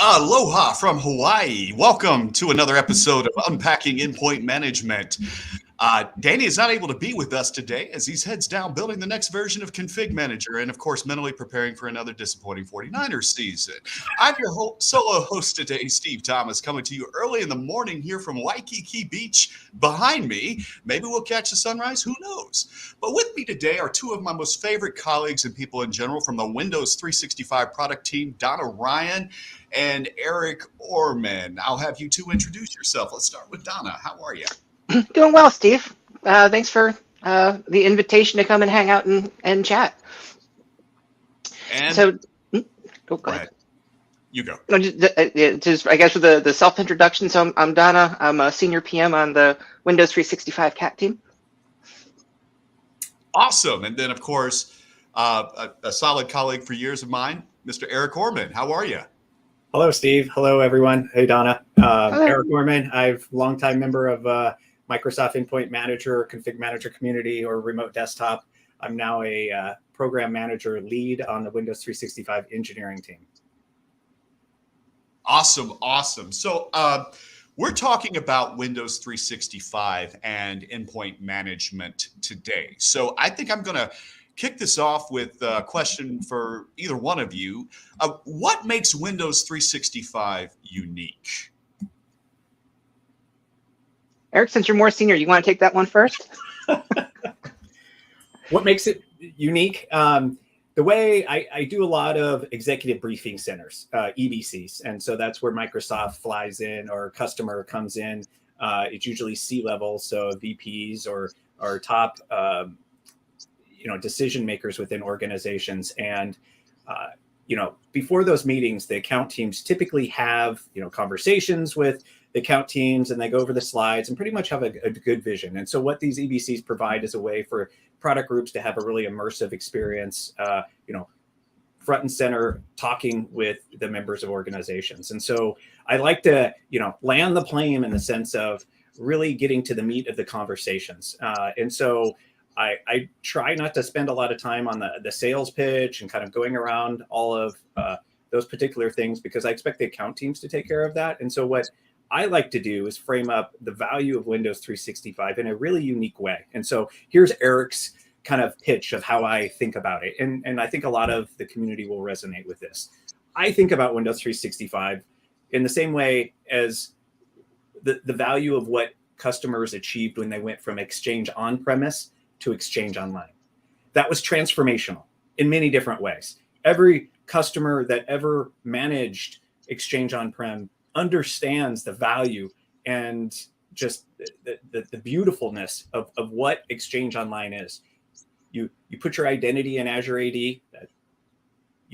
Aloha from Hawaii. Welcome to another episode of Unpacking Endpoint Management. Danny is not able to be with us today as he's heads down building the next version of Config Manager and, of course, mentally preparing for another disappointing 49ers season. I'm your solo host today, Steve Thomas, coming to you early in the morning here from Waikiki Beach behind me. Maybe we'll catch the sunrise, who knows? But with me today are two of my most favorite colleagues and people in general from the Windows 365 product team, Donna Ryan and Eric Orman. I'll have you two introduce yourself. Let's start with Donna. How are you? Doing well, Steve. Thanks for the invitation to come and hang out and chat. And so, go ahead. You go. Just I guess with the self-introduction. So I'm Donna. I'm a senior PM on the Windows 365 CAT team. Awesome. And then, of course, a solid colleague for years of mine, Mr. Eric Orman. How are you? Hello, Steve. Hello, everyone. Hey, Donna. Eric Orman. I'm a longtime member of Microsoft Endpoint Manager, Config Manager community, or remote desktop. I'm now a program manager lead on the Windows 365 engineering team. Awesome. So we're talking about Windows 365 and endpoint management today. So I think I'm going to kick this off with a question for either one of you. What makes Windows 365 unique? Eric, since you're more senior, you want to take that one first? What makes it unique? The way I do a lot of executive briefing centers, EBCs. And so that's where Microsoft flies in or a customer comes in. It's usually C-level, so VPs or top decision makers within organizations. And, before those meetings, the account teams typically have, conversations with the account teams, and they go over the slides and pretty much have a good vision. And so what these EBCs provide is a way for product groups to have a really immersive experience, front and center talking with the members of organizations. And so I like to, land the plane in the sense of really getting to the meat of the conversations. And so I try not to spend a lot of time on the sales pitch and kind of going around all of those particular things, because I expect the account teams to take care of that. And so what I like to do is frame up the value of Windows 365 in a really unique way. And so here's Eric's kind of pitch of how I think about it. And I think a lot of the community will resonate with this. I think about Windows 365 in the same way as the value of what customers achieved when they went from Exchange on-premise to Exchange online. That was transformational in many different ways. Every customer that ever managed Exchange on-prem understands the value and just the beautifulness of what Exchange Online is. You put your identity in Azure AD, you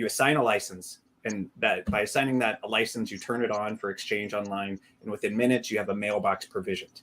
assign a license, and that by assigning that a license, you turn it on for Exchange Online, and within minutes, you have a mailbox provisioned.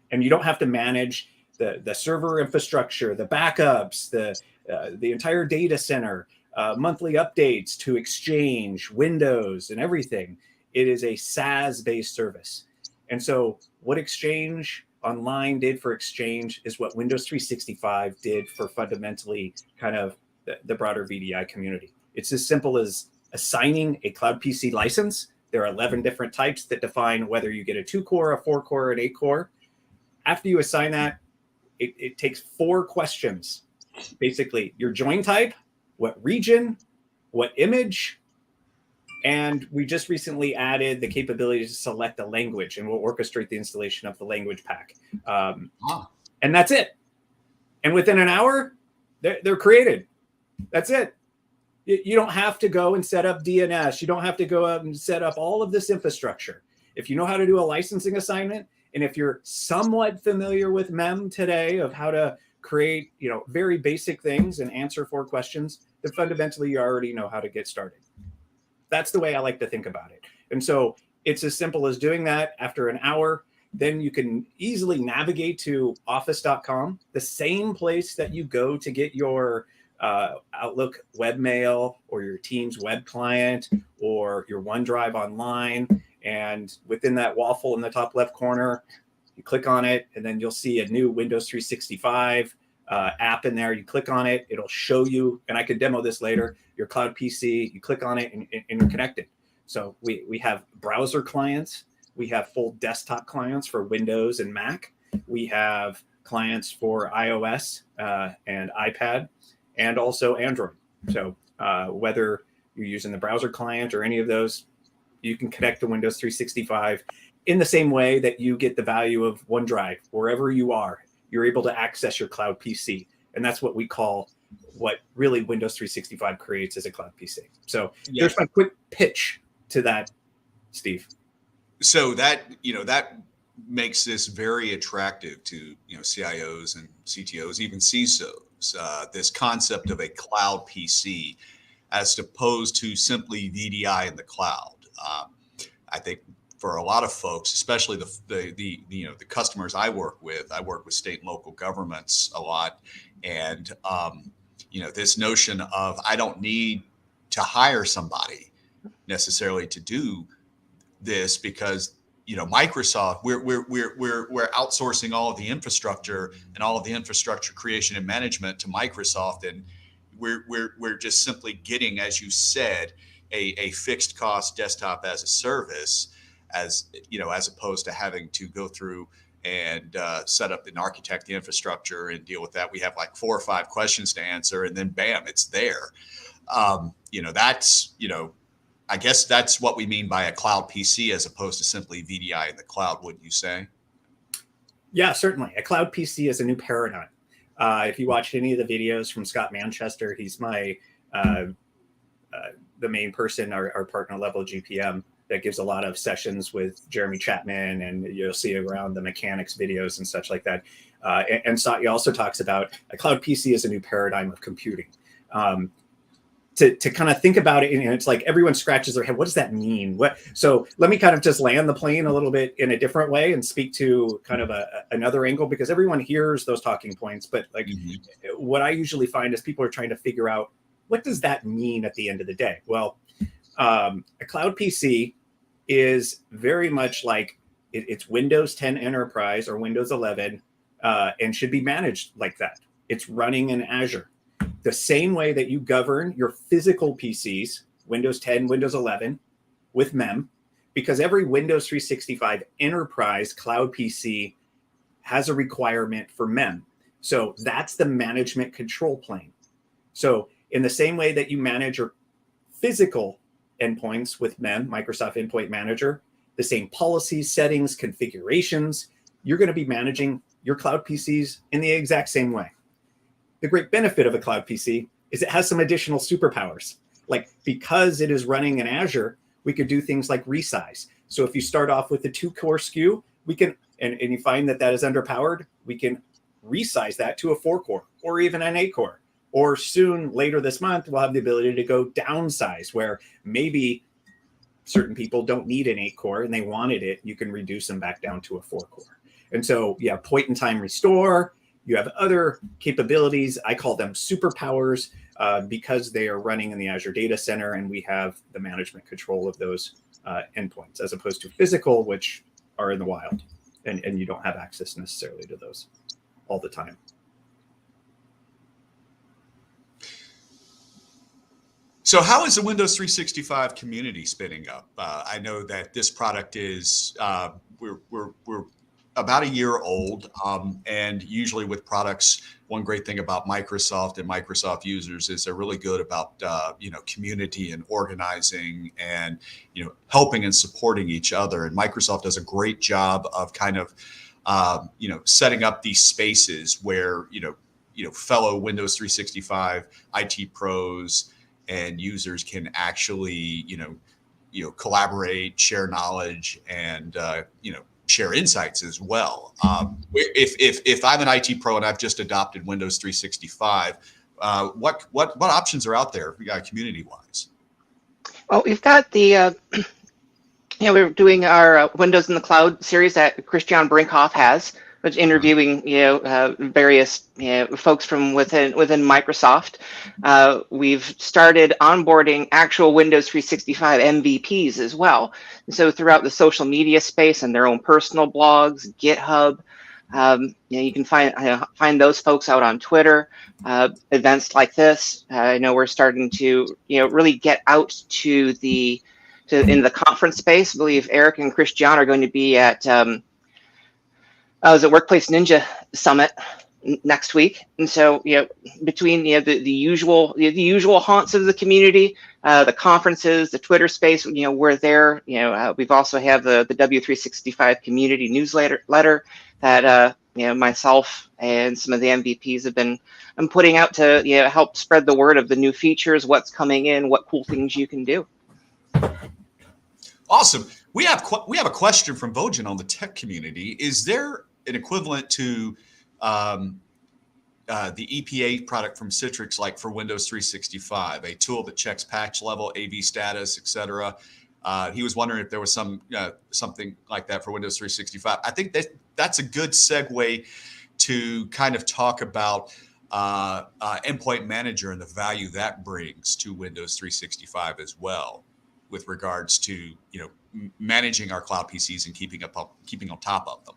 And you don't have to manage the server infrastructure, the backups, the entire data center, monthly updates to Exchange, Windows, and everything. It is a SaaS-based service. And so what Exchange Online did for Exchange is what Windows 365 did for fundamentally kind of the broader VDI community. It's as simple as assigning a Cloud PC license. There are 11 different types that define whether you get a 2-core, a 4-core, an 8-core. After you assign that, it takes 4 questions. Basically, your join type, what region, what image, and we just recently added the capability to select a language, and we'll orchestrate the installation of the language pack. And that's it. And within an hour, they're created. That's it. You don't have to go and set up DNS. You don't have to go out and set up all of this infrastructure. If you know how to do a licensing assignment, and if you're somewhat familiar with MEM today of how to create, very basic things and answer 4 questions, then fundamentally you already know how to get started. That's the way I like to think about it. And so it's as simple as doing that after an hour. Then you can easily navigate to office.com, the same place that you go to get your Outlook webmail or your Teams web client or your OneDrive online. And within that waffle in the top left corner, you click on it, and then you'll see a new Windows 365 app in there. You click on it, it'll show you, and I can demo this later, your Cloud PC. You click on it, and you're connected. So we have browser clients, we have full desktop clients for Windows and Mac, we have clients for iOS and iPad, and also Android. So whether you're using the browser client or any of those, you can connect to Windows 365 in the same way that you get the value of OneDrive. Wherever you are, you're able to access your cloud PC. And that's what we call what really Windows 365 creates as a cloud PC. So there's my quick pitch to that, Steve. So that, that makes this very attractive to, CIOs and CTOs, even CISOs, this concept of a cloud PC as opposed to simply VDI in the cloud. I think for a lot of folks, especially the customers I work with state and local governments a lot. And, this notion of I don't need to hire somebody necessarily to do this because, Microsoft, we're outsourcing all of the infrastructure and all of the infrastructure creation and management to Microsoft. And we're just simply getting, as you said, a fixed cost desktop as a service, as opposed to having to go through and set up and architect the infrastructure and deal with that. We have like 4 or 5 questions to answer, and then bam, it's there. I guess that's what we mean by a cloud PC as opposed to simply VDI in the cloud, wouldn't you say? Yeah, certainly. A cloud PC is a new paradigm. If you watched any of the videos from Scott Manchester, he's my the main person, our partner level GPM that gives a lot of sessions with Jeremy Chapman, and you'll see around the mechanics videos and such like that. And Satya also talks about a cloud PC as a new paradigm of computing. To kind of think about it, it's like everyone scratches their head. What does that mean? So let me kind of just land the plane a little bit in a different way and speak to kind of another angle, because everyone hears those talking points. But what I usually find is people are trying to figure out, what does that mean at the end of the day? Well, a cloud PC is very much like it's Windows 10 Enterprise or Windows 11 and should be managed like that. It's running in Azure. The same way that you govern your physical PCs, Windows 10, Windows 11, with MEM, because every Windows 365 Enterprise cloud PC has a requirement for MEM. So that's the management control plane. So in the same way that you manage your physical endpoints with MEM, Microsoft Endpoint Manager, the same policies, settings, configurations, you're going to be managing your cloud PCs in the exact same way. The great benefit of a cloud PC is it has some additional superpowers. Like, because it is running in Azure, we could do things like resize. So if you start off with the 2-core SKU, we can, and you find that is underpowered, we can resize that to a 4-core or even an 8-core. Or soon, later this month, we'll have the ability to go downsize, where maybe certain people don't need an 8-core and they wanted it. You can reduce them back down to a 4-core. And so you have point-in-time restore. You have other capabilities. I call them superpowers because they are running in the Azure data center, and we have the management control of those endpoints, as opposed to physical, which are in the wild, and you don't have access necessarily to those all the time. So how is the Windows 365 community spinning up? I know that this product is, we're about a year old. And usually with products, one great thing about Microsoft and Microsoft users is they're really good about, community and organizing and, helping and supporting each other. And Microsoft does a great job of kind of, setting up these spaces where, fellow Windows 365 IT pros and users can actually, collaborate, share knowledge, and, share insights as well. If I'm an IT pro and I've just adopted Windows 365, what options are out there community wise? Well, we've got the we're doing our Windows in the Cloud series that Christian Brinkhoff has, which interviewing various folks from within Microsoft. We've started onboarding actual Windows 365 MVPs as well. And so throughout the social media space and their own personal blogs, GitHub, you can find those folks out on Twitter. Events like this, I know we're starting to really get out to the in the conference space. I believe Eric and Christian are going to be at was at Workplace Ninja Summit next week, and so between the usual haunts of the community, the conferences, the Twitter space, we're there. We've also have the W365 community newsletter that myself and some of the MVPs have been putting out to help spread the word of the new features, what's coming in, what cool things you can do. Awesome. We have a question from Bojan on the tech community. Is there an equivalent to the EPA product from Citrix, like for Windows 365, a tool that checks patch level, AV status, etc.? He was wondering if there was something like that for Windows 365. I think that's a good segue to kind of talk about Endpoint Manager and the value that brings to Windows 365 as well, with regards to managing our cloud PCs and keeping on top of them.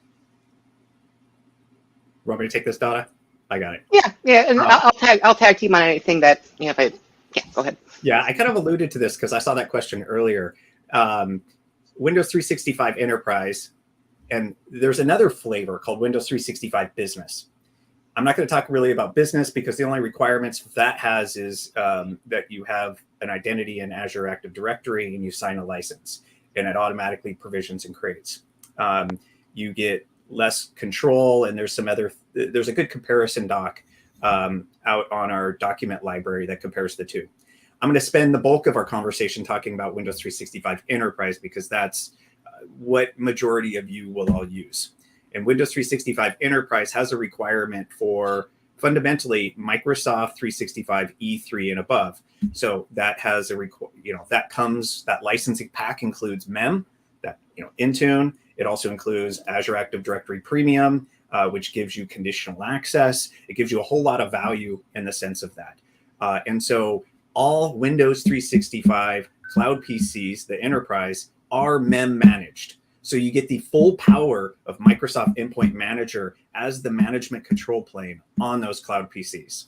Want me to take this, Donna? I got it. Yeah, and I'll tag team on anything that go ahead. Yeah, I kind of alluded to this because I saw that question earlier. Windows 365 Enterprise, and there's another flavor called Windows 365 Business. I'm not going to talk really about business because the only requirements that has is that you have an identity in Azure Active Directory and you sign a license, and it automatically provisions and creates. You get less control, and there's a good comparison doc out on our document library that compares the two. I'm going to spend the bulk of our conversation talking about Windows 365 Enterprise because that's what majority of you will all use. And Windows 365 Enterprise has a requirement for fundamentally Microsoft 365 E3 and above. So that has that licensing pack includes MEM, Intune. It also includes Azure Active Directory Premium, which gives you conditional access. It gives you a whole lot of value in the sense of that. And so all Windows 365 cloud PCs, the Enterprise, are MEM managed. So you get the full power of Microsoft Endpoint Manager as the management control plane on those cloud PCs.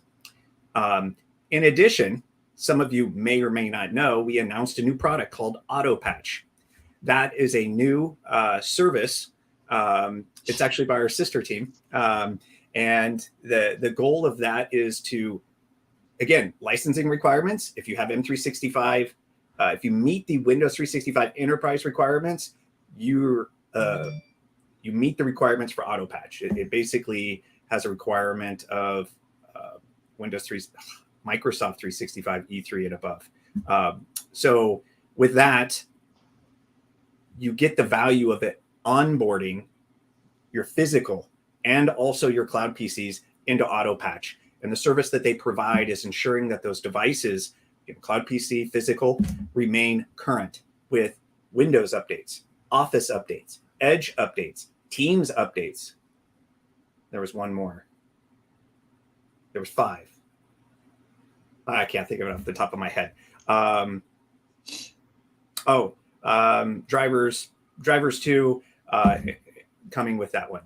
In addition, some of you may or may not know, we announced a new product called Autopatch. That is a new service. It's actually by our sister team. And the goal of that is to, again, licensing requirements. If you have M365, if you meet the Windows 365 Enterprise requirements, you meet the requirements for Autopatch. It basically has a requirement of Microsoft 365 E3 and above. So with that, you get the value of it onboarding your physical and also your cloud PCs into Autopatch. And the service that they provide is ensuring that those devices, cloud PC, physical, remain current with Windows updates, Office updates, Edge updates, Teams updates. There was one more. There was 5. I can't think of it off the top of my head. Drivers too, coming with that one.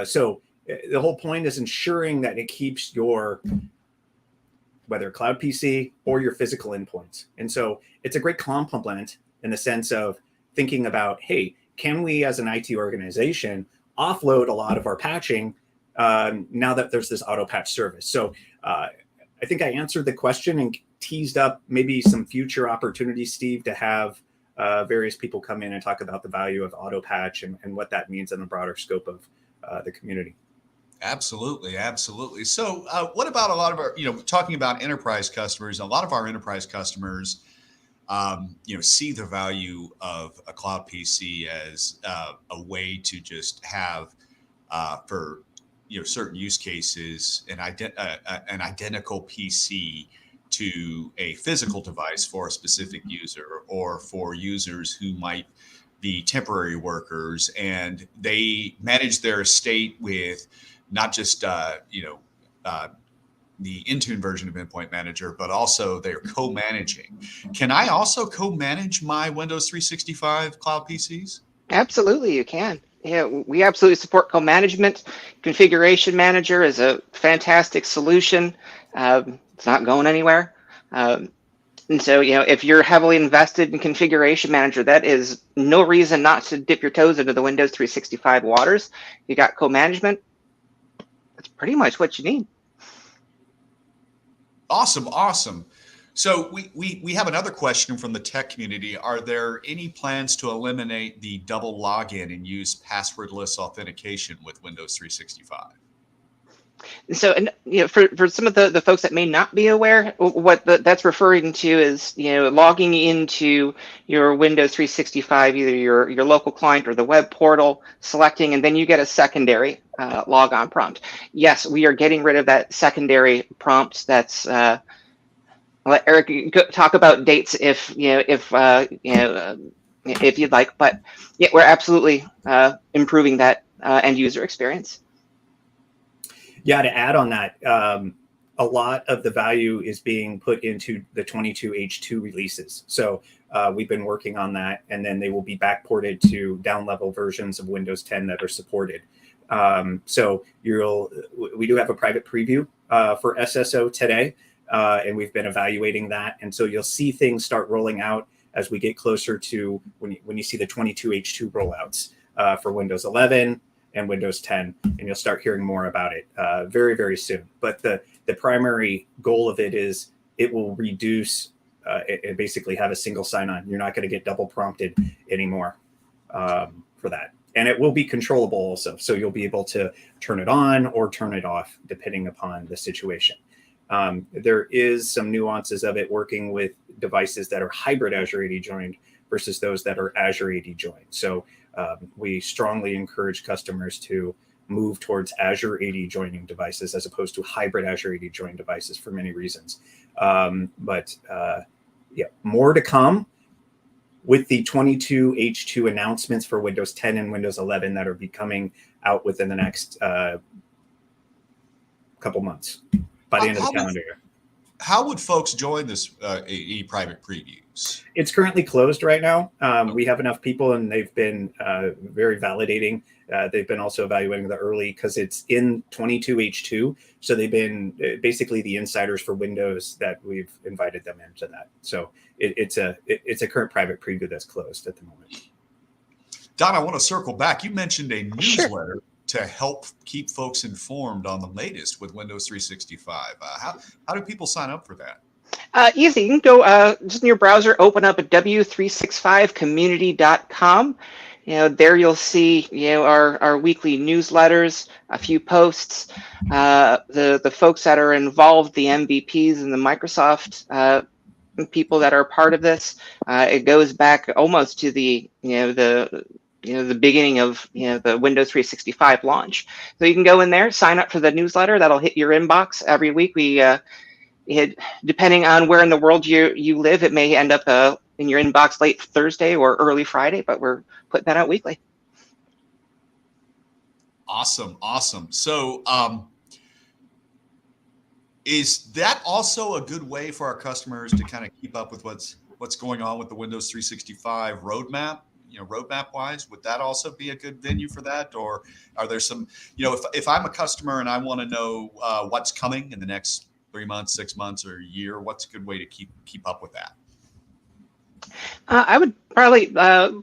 So the whole point is ensuring that it keeps your, whether cloud PC or your physical endpoints. And so it's a great complement in the sense of thinking about, hey, can we as an IT organization offload a lot of our patching now that there's this Autopatch service? So I think I answered the question and teased up maybe some future opportunities, Steve, to have various people come in and talk about the value of Autopatch and what that means in the broader scope of the community. Absolutely. So what about a lot of our, talking about enterprise customers, a lot of our enterprise customers, see the value of a cloud PC as a way to just have for, certain use cases, an identical PC to a physical device for a specific user or for users who might be temporary workers, and they manage their estate with not just the Intune version of Endpoint Manager, but also they're co-managing. Can I also co-manage my Windows 365 cloud PCs? Absolutely, you can. Yeah, we absolutely support co-management. Configuration Manager is a fantastic solution. It's not going anywhere. And so, if you're heavily invested in Configuration Manager, that is no reason not to dip your toes into the Windows 365 waters. You got co-management. That's pretty much what you need. Awesome, awesome. So we have another question from the tech community. Are there any plans to eliminate the double login and use passwordless authentication with Windows 365? So, and for some of the folks that may not be aware, what that's referring to is logging into your Windows 365, either your local client or the web portal, selecting, and then you get a secondary logon prompt. Yes, we are getting rid of that secondary prompt. That's I'll let Eric talk about dates if you'd like, but yeah, we're absolutely improving that end user experience. Yeah, to add on that, a lot of the value is being put into the 22H2 releases. So we've been working on that, and then they will be backported to down-level versions of Windows 10 that are supported. So we do have a private preview for SSO today, and we've been evaluating that. And so you'll see things start rolling out as we get closer to when you see the 22H2 rollouts for Windows 11 and Windows 10, and you'll start hearing more about it very, very soon. But the primary goal of it is it will reduce and basically have a single sign-on. You're not going to get double prompted anymore for that. And it will be controllable also. So you'll be able to turn it on or turn it off depending upon the situation. There is some nuances of it working with devices that are hybrid Azure AD joined versus those that are Azure AD joined. So we strongly encourage customers to move towards Azure AD joining devices as opposed to hybrid Azure AD joined devices for many reasons. But more to come with the 22H2 announcements for Windows 10 and Windows 11 that are be coming out within the next couple months by the end of the calendar year. How would folks join this private previews? It's currently closed right now. We have enough people, and they've been very validating. They've been also evaluating the early because it's in 22H2. So they've been basically the insiders for Windows that we've invited them into that. So it's a current private preview that's closed at the moment. Don, I want to circle back. You mentioned a newsletter to help keep folks informed on the latest with Windows 365. How do people sign up for that? Easy. You can go just in your browser, open up at w365community.com. There you'll see our weekly newsletters, a few posts, the folks that are involved, the MVPs and the Microsoft people that are part of this. It goes back almost to the beginning of the Windows 365 launch. So you can go in there, sign up for the newsletter. That'll hit your inbox every week. We depending on where in the world you live, it may end up in your inbox late Thursday or early Friday, but we're putting that out weekly. Awesome. So is that also a good way for our customers to kind of keep up with what's going on with the Windows 365 roadmap? Roadmap wise, would that also be a good venue for that? Or are there some, if I'm a customer and I want to know what's coming in the next 3 months, 6 months, or a year, what's a good way to keep up with that? I would probably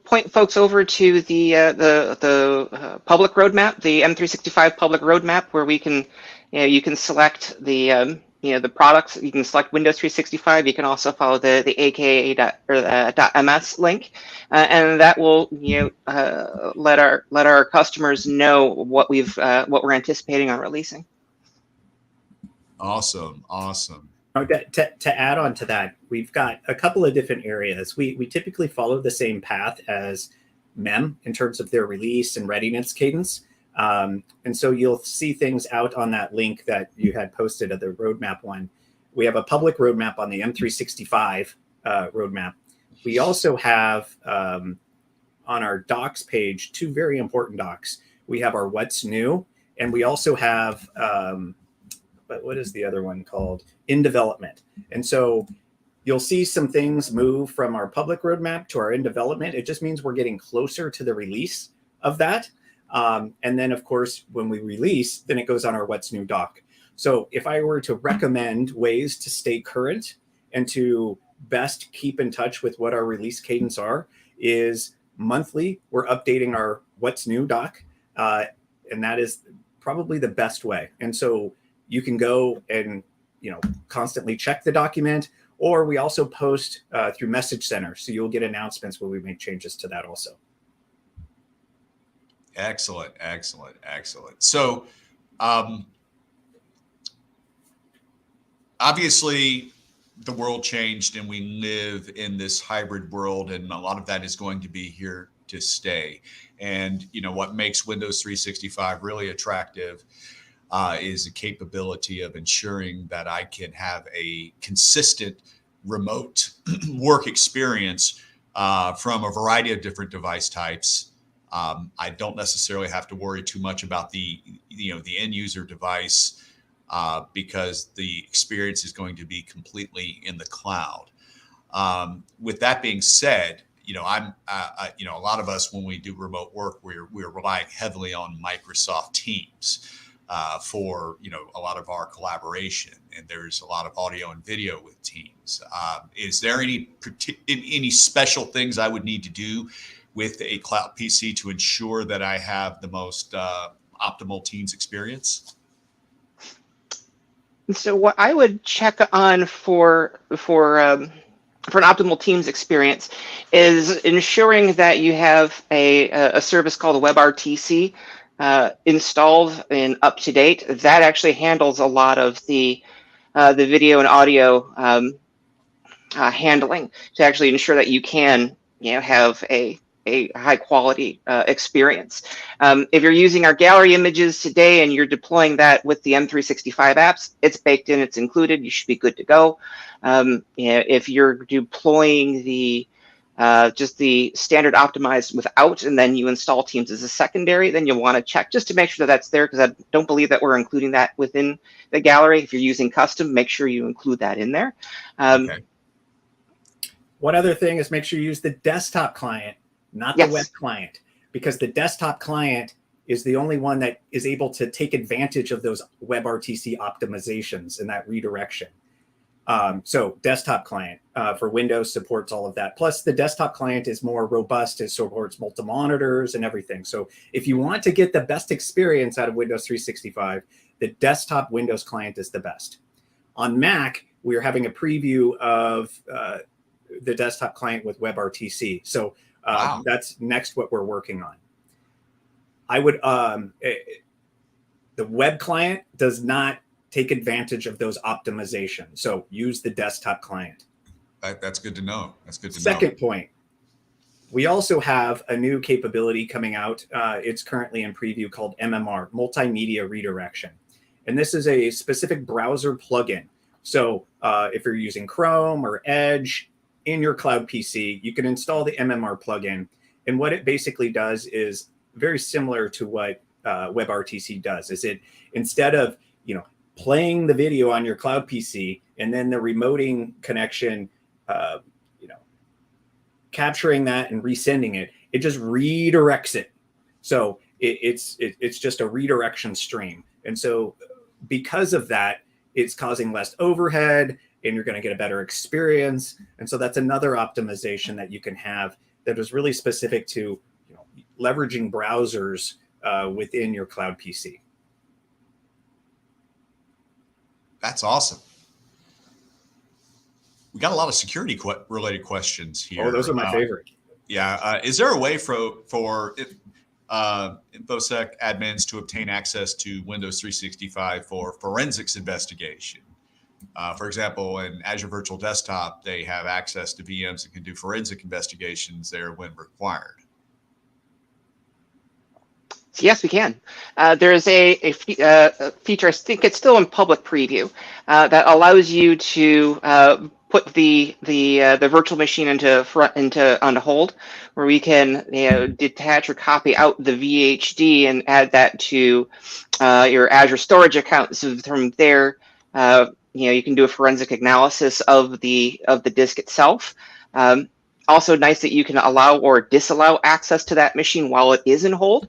point folks over to the public roadmap, the M365 public roadmap, where we can, you can select the products. You can select Windows 365. You can also follow the aka.ms link, and that will let our customers know what we're anticipating on releasing. Awesome. To add on to that, we've got a couple of different areas. We typically follow the same path as MEM in terms of their release and readiness cadence. And so you'll see things out on that link that you had posted at the roadmap one. We have a public roadmap on the M365 roadmap. We also have on our docs page 2 very important docs. We have our what's new, and we also have but what is the other one called? In development. And so you'll see some things move from our public roadmap to our in development. It just means we're getting closer to the release of that. And then, of course, when we release, then it goes on our what's new doc. So if I were to recommend ways to stay current and to best keep in touch with what our release cadence are is monthly. We're updating our what's new doc, and that is probably the best way. And so you can go and constantly check the document, or we also post through Message Center, so you'll get announcements when we make changes to that also. Excellent. So obviously the world changed and we live in this hybrid world, and a lot of that is going to be here to stay. And what makes Windows 365 really attractive is the capability of ensuring that I can have a consistent remote work experience from a variety of different device types. I don't necessarily have to worry too much about the end user device because the experience is going to be completely in the cloud. With that being said, a lot of us, when we do remote work, we're relying heavily on Microsoft Teams for a lot of our collaboration, and there's a lot of audio and video with Teams. Is there any special things I would need to do with a Cloud PC to ensure that I have the most optimal Teams experience? So what I would check on for an optimal Teams experience is ensuring that you have a service called Webrtc installed and up to date. That actually handles a lot of the video and audio handling to actually ensure that you can have a high quality experience. If you're using our gallery images today and you're deploying that with the M365 apps, it's baked in, it's included, you should be good to go. If you're deploying just the standard optimized without, and then you install Teams as a secondary, then you'll want to check just to make sure that that's there, because I don't believe that we're including that within the gallery. If you're using custom, make sure you include that in there. Okay. One other thing is make sure you use the desktop client, not the web client, because the desktop client is the only one that is able to take advantage of those Webrtc optimizations and that redirection. So desktop client for Windows supports all of that. Plus the desktop client is more robust. It supports multi-monitors and everything. So if you want to get the best experience out of Windows 365, the desktop Windows client is the best. On Mac, we are having a preview of the desktop client with Webrtc. So wow. That's next what we're working on. I would, the web client does not take advantage of those optimizations. So use the desktop client. That's good to know. Second point, we also have a new capability coming out. It's currently in preview called Mmr Multimedia Redirection. And this is a specific browser plugin. So if you're using Chrome or Edge in your Cloud PC, you can install the Mmr plugin. And what it basically does is very similar to what Webrtc does. Is it, instead of playing the video on your Cloud PC and then the remoting connection, capturing that and resending it, it just redirects it. So it's just a redirection stream. And so because of that, it's causing less overhead and you're going to get a better experience. And so that's another optimization that you can have that is really specific to leveraging browsers within your Cloud PC. That's awesome. We got a lot of security related questions here. Oh, those are my favorite. Yeah. Is there a way for InfoSec admins to obtain access to Windows 365 for forensics investigation? For example, in Azure Virtual Desktop, they have access to VMs that can do forensic investigations there when required. Yes, we can. There is a feature, I think it's still in public preview, that allows you to put the virtual machine onto hold, where we can detach or copy out the VHD and add that to your Azure storage account. So from there, you can do a forensic analysis of the disk itself. Also nice that you can allow or disallow access to that machine while it is in hold.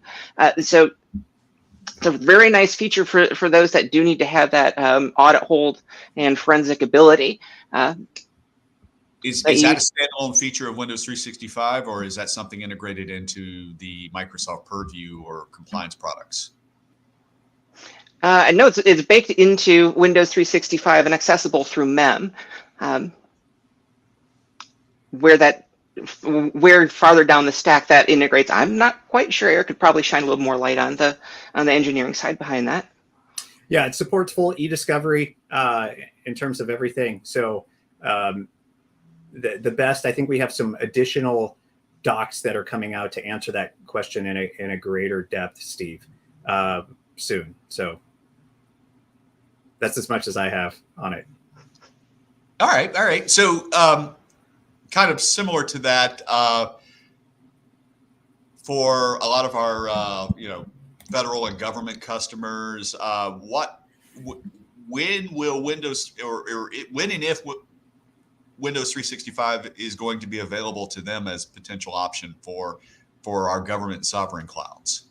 So it's a very nice feature for those that do need to have that audit hold and forensic ability. Is that a standalone feature of Windows 365, or is that something integrated into the Microsoft Purview or compliance products? No, it's baked into Windows 365 and accessible through MEM. Where farther down the stack that integrates, I'm not quite sure. Eric could probably shine a little more light on the engineering side behind that. Yeah, it supports full e-discovery in terms of everything. So the best, I think we have some additional docs that are coming out to answer that question in a greater depth, Steve, soon. So that's as much as I have on it. All right. So kind of similar to that, for a lot of our federal and government customers, when will Windows when and if Windows 365 is going to be available to them as potential option for our government sovereign clouds?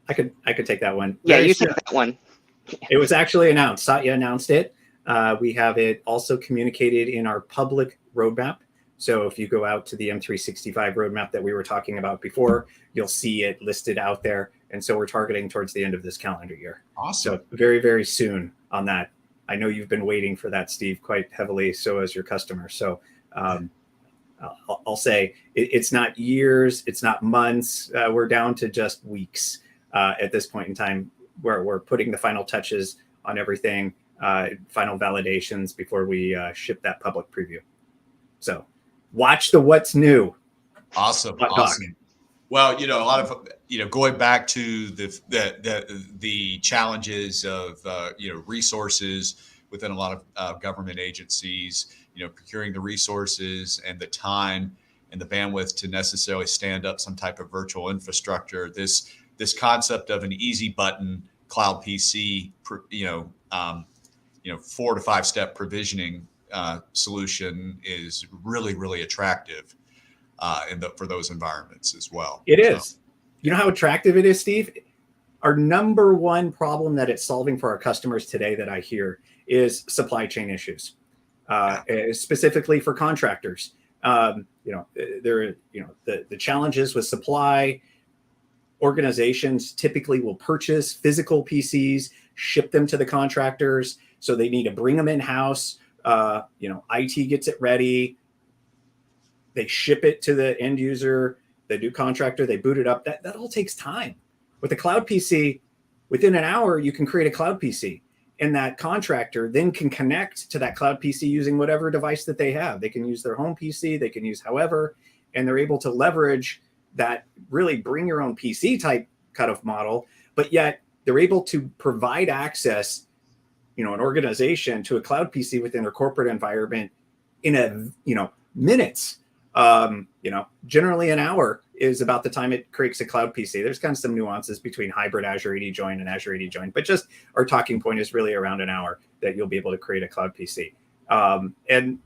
I could take that one. Yeah, you took that one. It was actually announced. Satya announced it. We have it also communicated in our public roadmap. So if you go out to the M365 roadmap that we were talking about before, you'll see it listed out there. And so we're targeting towards the end of this calendar year. Awesome. So very, very soon on that. I know you've been waiting for that, Steve, quite heavily. So as your customer. So I'll say it's not years, it's not months. We're down to just weeks at this point in time, where we're putting the final touches on everything, final validations before we ship that public preview. So watch the what's new. Awesome. Well, a lot of going back to the challenges of resources within a lot of government agencies, procuring the resources and the time and the bandwidth to necessarily stand up some type of virtual infrastructure. This concept of an easy button Cloud PC, 4 to 5 step provisioning solution is really, really attractive for those environments as well. It is. You know how attractive it is, Steve? Our number one problem that it's solving for our customers today that I hear is supply chain issues, specifically for contractors. The challenges with supply. Organizations typically will purchase physical PCs, ship them to the contractors. So they need to bring them in-house. IT gets it ready. They ship it to the end user. They do contractor. They boot it up. That all takes time. With a Cloud PC, within an hour, you can create a Cloud PC. And that contractor then can connect to that Cloud PC using whatever device that they have. They can use their home PC. They can use however. And they're able to leverage that really bring your own PC type kind of model, but yet they're able to provide access, an organization to a Cloud PC within their corporate environment in minutes. Generally an hour is about the time it creates a Cloud PC. There's kind of some nuances between hybrid Azure AD join and Azure AD join, but just our talking point is really around an hour that you'll be able to create a Cloud PC. And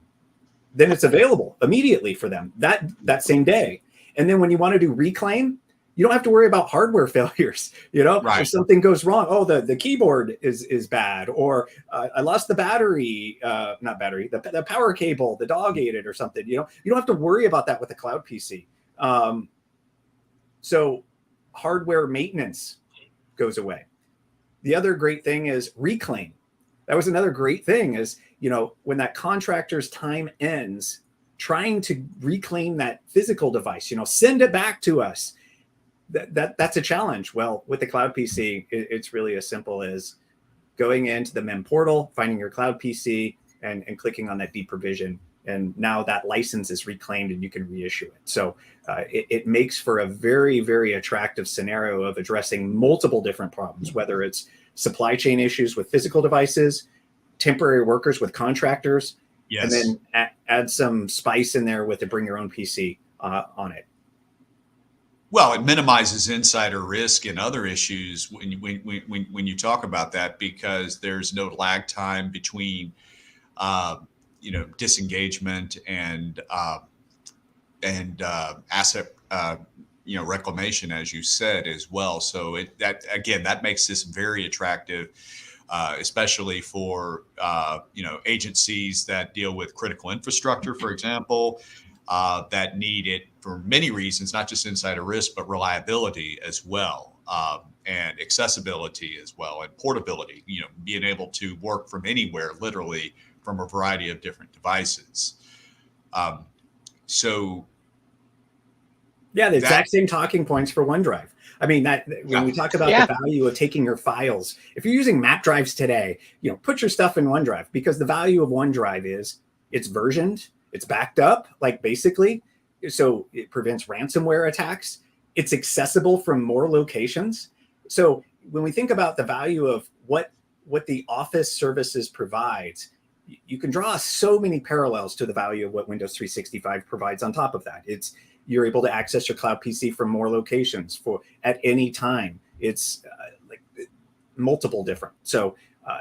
then it's available immediately for them that same day. And then when you want to do reclaim, you don't have to worry about hardware failures. Right. If something goes wrong, the keyboard is bad, or I lost the battery, the power cable, the dog ate it or something. You don't have to worry about that with a Cloud PC. So hardware maintenance goes away. The other great thing is reclaim. That was another great thing is, when that contractor's time ends, trying to reclaim that physical device, send it back to us. That's a challenge. Well, with the Cloud PC, it's really as simple as going into the MEM portal, finding your Cloud PC, and clicking on that deprovision. And now that license is reclaimed and you can reissue it. So it makes for a very, very attractive scenario of addressing multiple different problems, whether it's supply chain issues with physical devices, temporary workers with contractors, yes, and then add some spice in there with the bring your own PC on it. Well, it minimizes insider risk and other issues when you talk about that, because there's no lag time between disengagement and asset reclamation, as you said as well. So that makes this very attractive. especially for agencies that deal with critical infrastructure, for example, that need it for many reasons, not just insider risk, but reliability as well, and accessibility as well, and portability. Being able to work from anywhere, literally from a variety of different devices. The exact same talking points for OneDrive. I mean, when we talk about the value of taking your files, if you're using map drives today, put your stuff in OneDrive, because the value of OneDrive is it's versioned, it's backed up, like basically, so it prevents ransomware attacks. It's accessible from more locations. So when we think about the value of what the Office services provides, you can draw so many parallels to the value of what Windows 365 provides on top of that. You're able to access your Cloud PC from more locations at any time. It's like multiple different. So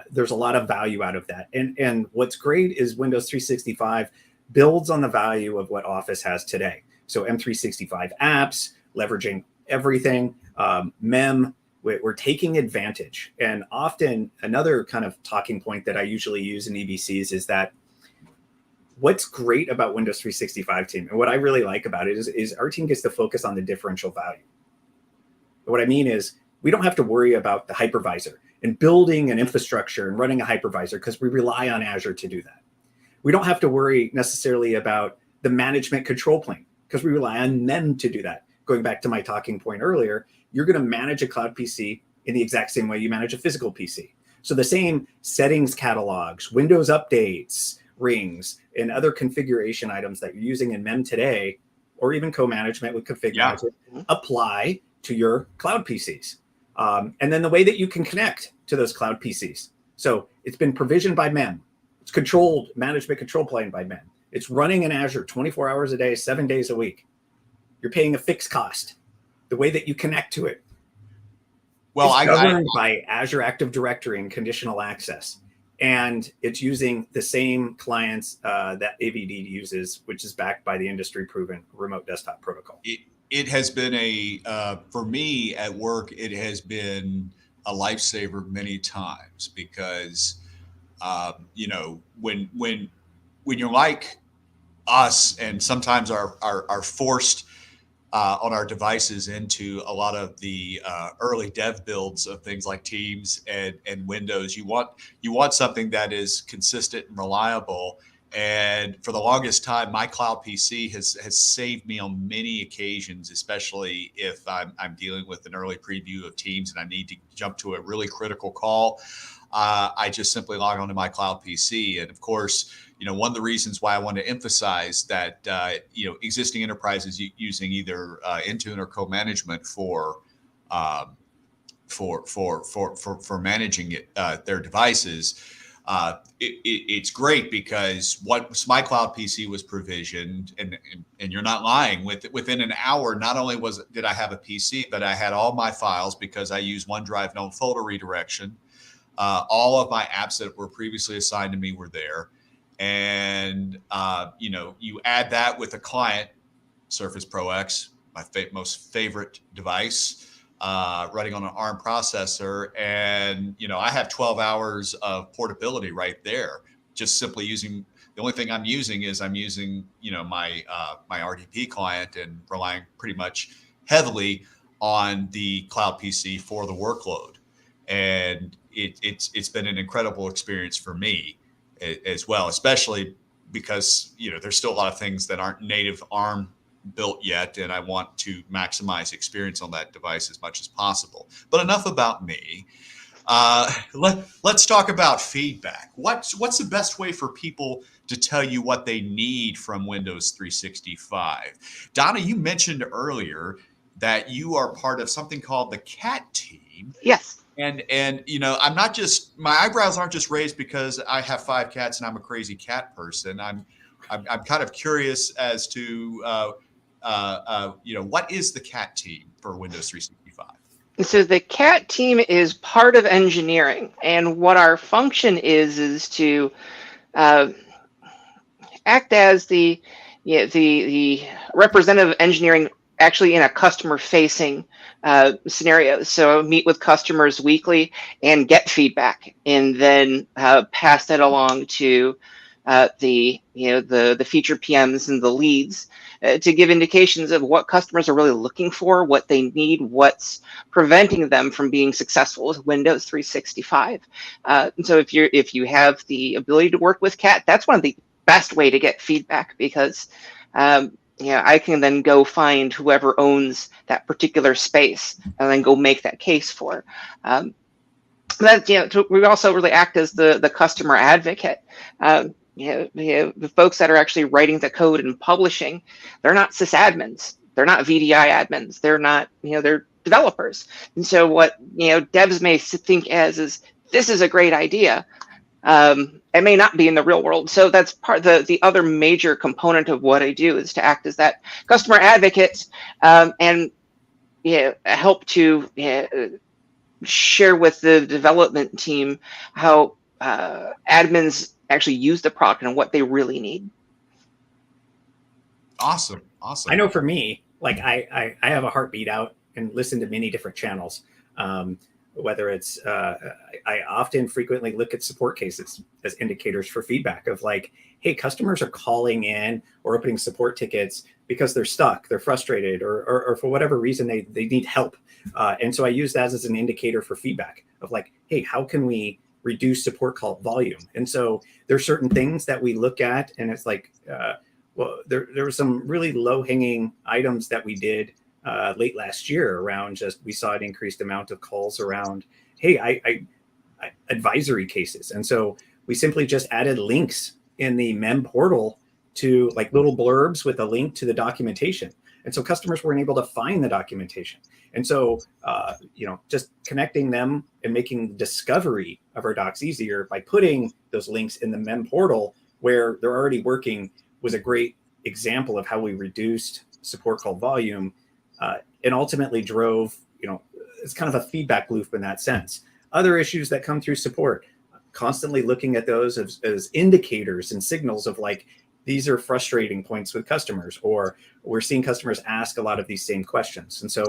there's a lot of value out of that. And what's great is Windows 365 builds on the value of what Office has today. So M365 apps, leveraging everything, MEM, we're taking advantage. And often another kind of talking point that I usually use in EBCs is that what's great about Windows 365 team, and what I really like about it is our team gets to focus on the differential value. What I mean is we don't have to worry about the hypervisor and building an infrastructure and running a hypervisor, because we rely on Azure to do that. We don't have to worry necessarily about the management control plane, because we rely on them to do that. Going back to my talking point earlier, you're going to manage a Cloud PC in the exact same way you manage a physical PC. So the same settings catalogs, Windows updates, rings, and other configuration items that you're using in MEM today, or even co-management with config manager, apply to your Cloud PCs. And then the way that you can connect to those Cloud PCs. So it's been provisioned by MEM. It's controlled, management control plane by MEM. It's running in Azure 24 hours a day, 7 days a week. You're paying a fixed cost. The way that you connect to it is governed by Azure Active Directory and conditional access. And it's using the same clients that AVD uses, which is backed by the industry-proven remote desktop protocol. It has been for me at work, it has been a lifesaver many times, because, when you're like us and sometimes are forced on our devices into a lot of the early dev builds of things like Teams and Windows, you want something that is consistent and reliable. And for the longest time, my Cloud PC has saved me on many occasions, especially if I'm dealing with an early preview of Teams and I need to jump to a really critical call. I just simply log onto my Cloud PC. And of course, one of the reasons why I want to emphasize that, existing enterprises using either Intune or co-management for managing their devices, it's great, because once my Cloud PC was provisioned, and you're not lying, within an hour, not only did I have a PC, but I had all my files, because I use OneDrive known folder redirection. All of my apps that were previously assigned to me were there. And, you add that with a client, Surface Pro X, my most favorite device, running on an ARM processor. And, I have 12 hours of portability right there, just simply using, the only thing I'm using is my RDP client, and relying pretty much heavily on the Cloud PC for the workload. And it's been an incredible experience for me as well, especially because, there's still a lot of things that aren't native ARM built yet, and I want to maximize experience on that device as much as possible. But enough about me. Let's talk about feedback. What's the best way for people to tell you what they need from Windows 365? Donna, you mentioned earlier that you are part of something called the CAT team. Yes. And I'm not just, my eyebrows aren't just raised because I have 5 cats and I'm a crazy cat person. I'm kind of curious as to what is the CAT team for Windows 365? So the CAT team is part of engineering, and what our function is to act as the representative engineering actually in a customer-facing scenario. So meet with customers weekly and get feedback, and then pass that along to the feature PMs and the leads to give indications of what customers are really looking for, what they need, what's preventing them from being successful with Windows 365. And so if you have the ability to work with CAT, that's one of the best way to get feedback, because I can then go find whoever owns that particular space and then go make that case for. We also really act as the customer advocate. The folks that are actually writing the code and publishing, they're not sysadmins, they're not VDI admins, they're not, they're developers. And so what devs may think as is, this is a great idea. It may not be in the real world. So that's part of the other major component of what I do, is to act as that customer advocate, and help to share with the development team how admins actually use the product and what they really need. Awesome. I know for me, like I have a heartbeat out and listen to many different channels. Whether it's, I often frequently look at support cases as indicators for feedback of like, hey, customers are calling in or opening support tickets because they're stuck, they're frustrated, or for whatever reason, they need help. And so I use that as an indicator for feedback of like, hey, how can we reduce support call volume? And so there's certain things that we look at, and it's like, well, there were some really low hanging items that we did late last year around just, we saw an increased amount of calls around, hey, I advisory cases. And so we simply just added links in the MEM portal to like little blurbs with a link to the documentation. And so customers weren't able to find the documentation. And so, just connecting them and making discovery of our docs easier by putting those links in the MEM portal where they're already working was a great example of how we reduced support call volume, and ultimately drove, it's kind of a feedback loop in that sense. Other issues that come through support, constantly looking at those as indicators and signals of like, these are frustrating points with customers, or we're seeing customers ask a lot of these same questions. And so,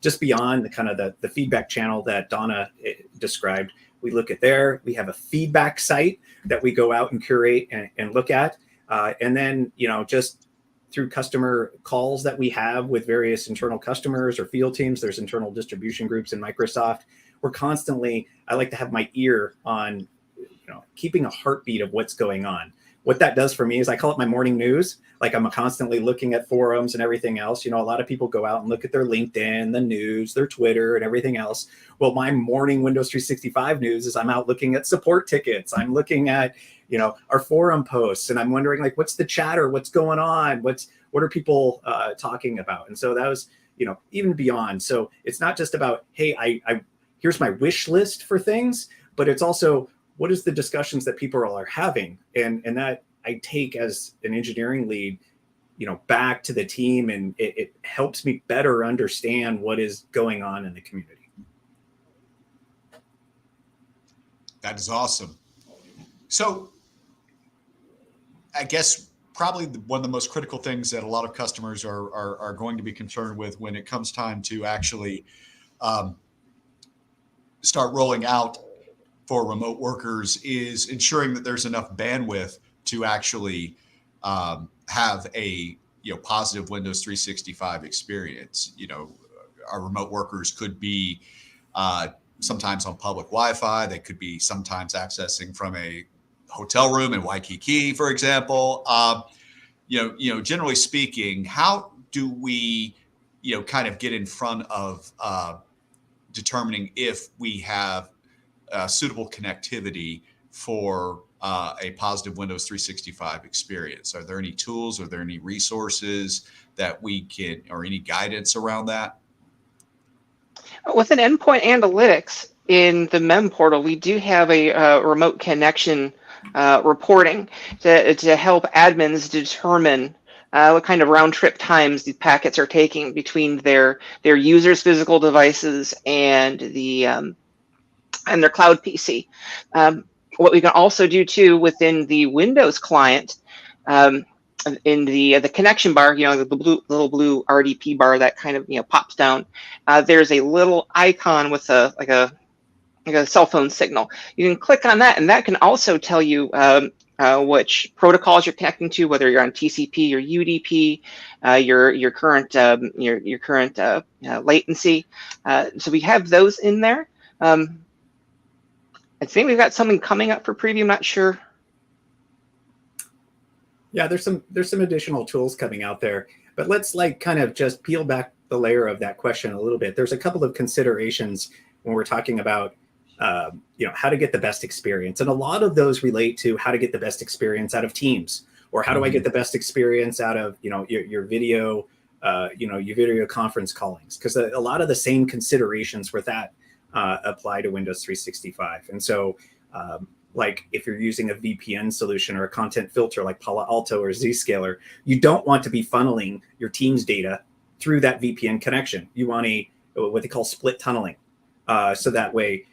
just beyond the kind of the feedback channel that Donna described, we look at there, we have a feedback site that we go out and curate and look at. And then, just through customer calls that we have with various internal customers or field teams, there's internal distribution groups in Microsoft. We're constantly, I like to have my ear on, keeping a heartbeat of what's going on. What that does for me is I call it my morning news. Like I'm constantly looking at forums and everything else. A lot of people go out and look at their LinkedIn, the news, their Twitter and everything else. Well, my morning Windows 365 news is I'm out looking at support tickets. I'm looking at, our forum posts, and I'm wondering like, what's the chatter? What's going on? What are people talking about? And so that was, even beyond. So it's not just about, hey, I here's my wish list for things, but it's also, what is the discussions that people are having? And that I take as an engineering lead, back to the team, and it helps me better understand what is going on in the community. That is awesome. So I guess probably one of the most critical things that a lot of customers are going to be concerned with when it comes time to actually start rolling out for remote workers is ensuring that there's enough bandwidth to actually have a positive Windows 365 experience. Our remote workers could be sometimes on public Wi-Fi. They could be sometimes accessing from a hotel room in Waikiki, for example. Generally speaking, how do we kind of get in front of determining if we have suitable connectivity for a positive Windows 365 experience? Are there any tools? Are there any resources that we can, or any guidance around that? Within Endpoint Analytics in the MEM portal, we do have a remote connection reporting to help admins determine what kind of round trip times these packets are taking between their users' physical devices and their Cloud PC. What we can also do too within the Windows client in the connection bar, the little blue RDP bar that kind of pops down. There's a little icon with a cell phone signal. You can click on that, and that can also tell you which protocols you're connecting to, whether you're on TCP or UDP, your current latency. So we have those in there. I think we've got something coming up for preview. I'm not sure. Yeah, there's some additional tools coming out there, but let's kind of just peel back the layer of that question a little bit. There's a couple of considerations when we're talking about how to get the best experience, and a lot of those relate to how to get the best experience out of Teams, or how do I get the best experience out of your video, your video conference callings, because a lot of the same considerations with that apply to Windows 365. And so like if you're using a VPN solution or a content filter like Palo Alto or Zscaler, you don't want to be funneling your Teams data through that VPN connection. You want what they call split tunneling. So that way,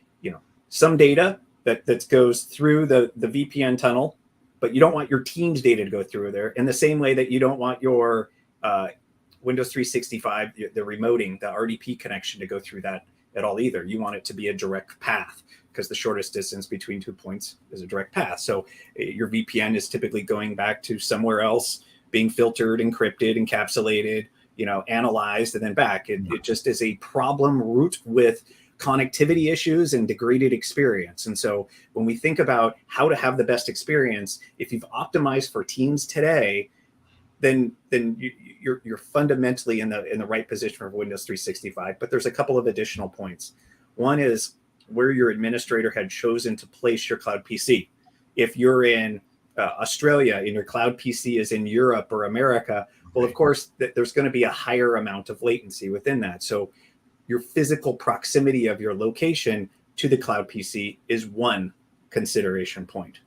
some data that goes through the VPN tunnel, but you don't want your Teams data to go through there, in the same way that you don't want your Windows 365, the remoting, the RDP connection to go through that at all either. You want it to be a direct path, because the shortest distance between 2 points is a direct path. So your VPN is typically going back to somewhere else, being filtered, encrypted, encapsulated, analyzed, and then back. It just is a problem root with connectivity issues and degraded experience. And so when we think about how to have the best experience, if you've optimized for Teams today, then you're fundamentally in the right position for Windows 365. But there's a couple of additional points. One is where your administrator had chosen to place your Cloud PC. If you're in Australia and your Cloud PC is in Europe or America, well, of course, there's going to be a higher amount of latency within that. So your physical proximity of your location to the Cloud PC is one consideration point.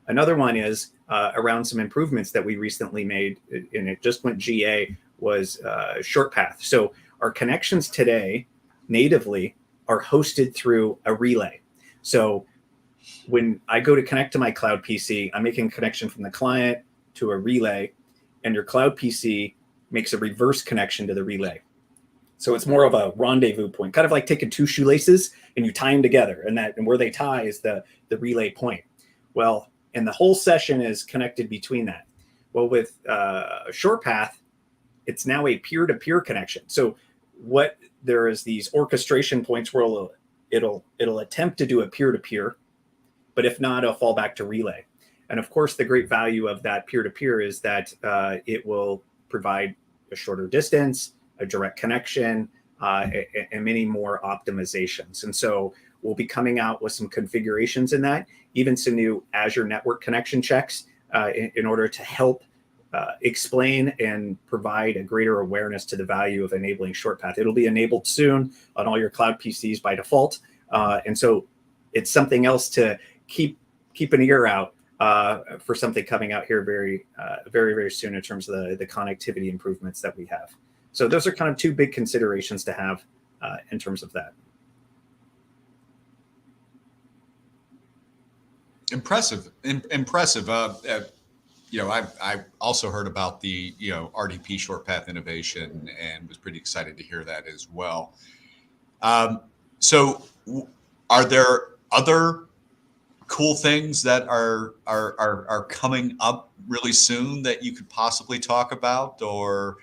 Another one is around some improvements that we recently made, and it just went GA, was short path. So our connections today natively are hosted through a relay. So when I go to connect to my Cloud PC, I'm making a connection from the client to a relay, and your Cloud PC makes a reverse connection to the relay. So it's more of a rendezvous point, kind of like taking two shoelaces and you tie them together, and where they tie is the relay point. Well, and the whole session is connected between that. Well, with a short path, it's now a peer-to-peer connection. So there is these orchestration points where it'll attempt to do a peer-to-peer, but if not, it'll fall back to relay. And of course, the great value of that peer-to-peer is that it will provide a shorter distance, a direct connection, and many more optimizations. And so we'll be coming out with some configurations in that, even some new Azure network connection checks in order to help explain and provide a greater awareness to the value of enabling short path. It'll be enabled soon on all your Cloud PCs by default. And so it's something else to keep an ear out for something coming out here very, very soon in terms of the connectivity improvements that we have. So those are kind of two big considerations to have in terms of that. Impressive. I also heard about the RDP short path innovation and was pretty excited to hear that as well. So are there other cool things that are coming up really soon that you could possibly talk about, or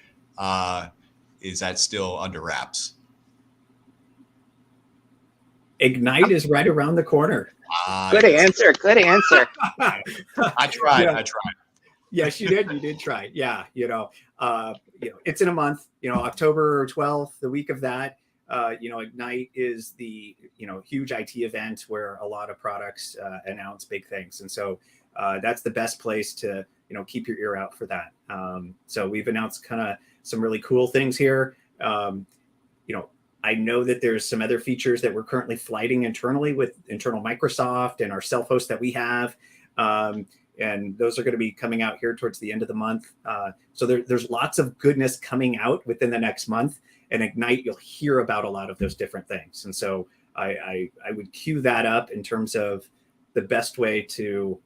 is that still under wraps? Ignite is right around the corner. Good answer. I tried. Yes, you did. You did try. Yeah. It's in a month, October 12th, the week of that. Ignite is the, huge IT event where a lot of products announce big things. And so that's the best place to, keep your ear out for that. So we've announced kind of some really cool things here. I know that there's some other features that we're currently flighting internally with internal Microsoft and our self-host that we have. And those are going to be coming out here towards the end of the month. So there's lots of goodness coming out within the next month. And Ignite, you'll hear about a lot of those different things. And so I would cue that up in terms of the best way to,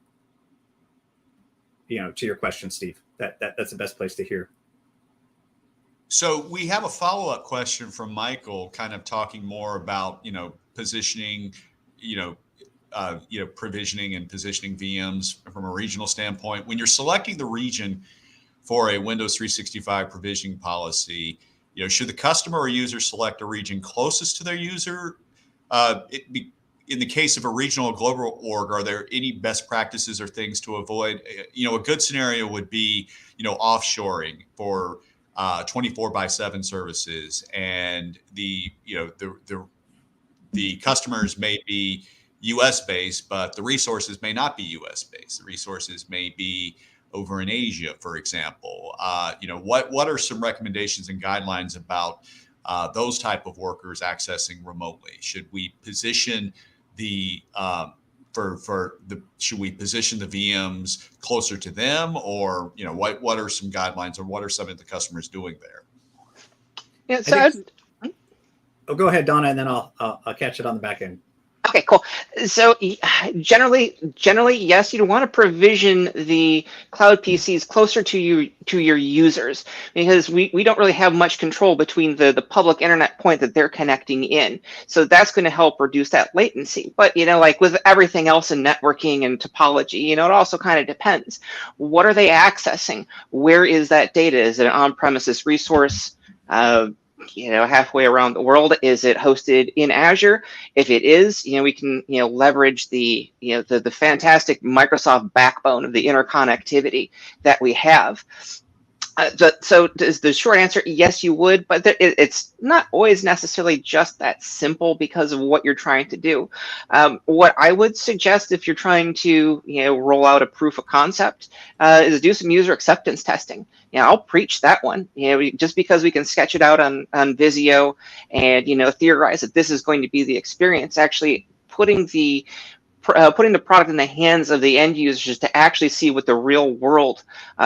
to your question, Steve. that's the best place to hear. So we have a follow-up question from Michael, kind of talking more about, positioning, provisioning and positioning VMs from a regional standpoint. When you're selecting the region for a Windows 365 provisioning policy, should the customer or user select a region closest to their user? In the case of a regional or global org, are there any best practices or things to avoid? A good scenario would be, offshoring for 24/7 services, and the customers may be US based, but the resources may not be US based. The resources may be over in Asia, for example. What are some recommendations and guidelines about those type of workers accessing remotely? Should we position the should we position the VMs closer to them, or what are some guidelines, or what are some of the customers doing there? Yeah, so go ahead, Donna, and then I'll catch it on the back end. Okay, cool. So generally, yes, you'd want to provision the cloud PCs closer to your users, because we don't really have much control between the public internet point that they're connecting in. So that's going to help reduce that latency. But like with everything else in networking and topology, it also kind of depends. What are they accessing? Where is that data? Is it an on-premises resource? Halfway around the world? Is it hosted in Azure? If it is, we can, leverage the fantastic Microsoft backbone of the interconnectivity that we have. So is the short answer, yes, you would, but it's not always necessarily just that simple because of what you're trying to do. What I would suggest if you're trying to, roll out a proof of concept is do some user acceptance testing. I'll preach that one. Just because we can sketch it out on Visio and, theorize that this is going to be the experience, actually putting the product in the hands of the end users to actually see what the real world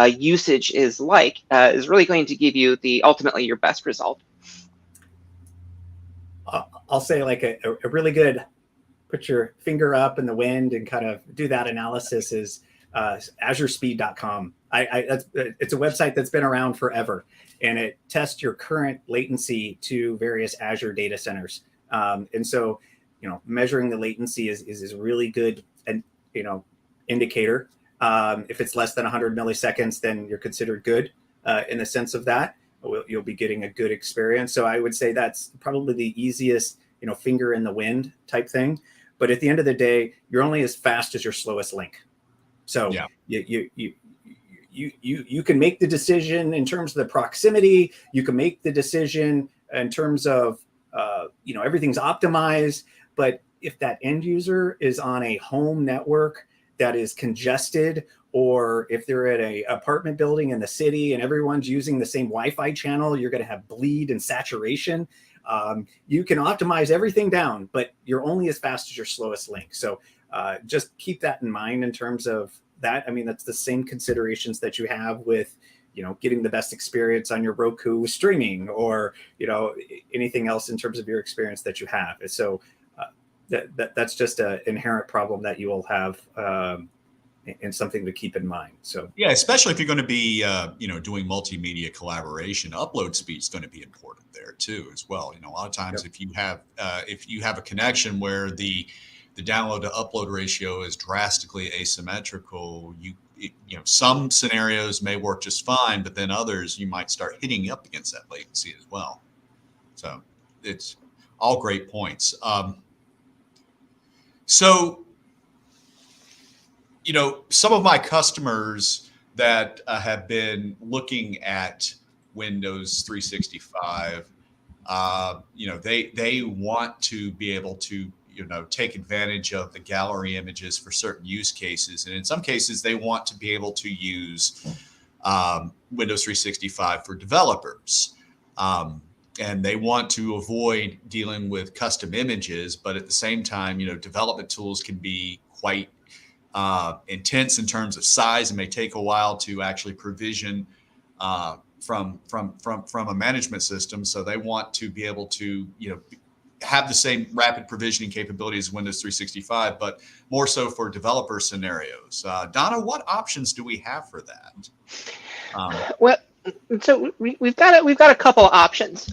usage is like is really going to give you ultimately your best result. I'll say like a really good, put your finger up in the wind and kind of do that analysis is azurespeed.com. It's a website that's been around forever, and it tests your current latency to various Azure data centers. And so, measuring the latency is a really good, indicator. If it's less than 100 milliseconds, then you're considered good in the sense of that. You'll be getting a good experience. So I would say that's probably the easiest, finger in the wind type thing. But at the end of the day, you're only as fast as your slowest link. So yeah. You can make the decision in terms of the proximity. You can make the decision in terms of everything's optimized. But if that end user is on a home network that is congested, or if they're at a apartment building in the city and everyone's using the same Wi-Fi channel, you're going to have bleed and saturation. You can optimize everything down, but you're only as fast as your slowest link. So just keep that in mind in terms of that. I mean, that's the same considerations that you have with, getting the best experience on your Roku streaming, or, anything else in terms of your experience that you have. So that's just an inherent problem that you will have, and something to keep in mind. So yeah, especially if you're going to be doing multimedia collaboration, upload speed is going to be important there too as well. A lot of times, yep. if you have a connection where the download to upload ratio is drastically asymmetrical, some scenarios may work just fine, but then others you might start hitting up against that latency as well. So it's all great points. So, some of my customers that have been looking at Windows 365, they want to be able to, take advantage of the gallery images for certain use cases. And in some cases, they want to be able to use Windows 365 for developers. And they want to avoid dealing with custom images, but at the same time, development tools can be quite intense in terms of size and may take a while to actually provision from a management system. So they want to be able to, have the same rapid provisioning capabilities as Windows 365, but more so for developer scenarios. Donna, what options do we have for that? Well, so we've got a couple of options.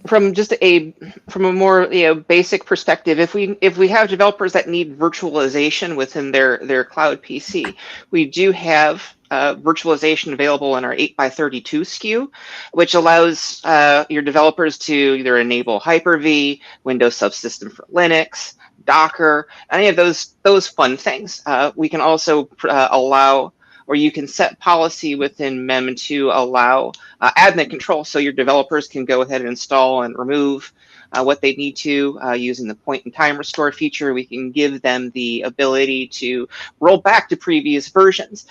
From a more basic perspective, if we have developers that need virtualization within their cloud PC, we do have virtualization available in our 8x32 SKU, which allows your developers to either enable Hyper-V, Windows Subsystem for Linux, Docker, any of those fun things. We can also allow, or you can set policy within MEM to allow admin control, so your developers can go ahead and install and remove what they need to using the point-in-time restore feature. We can give them the ability to roll back to previous versions.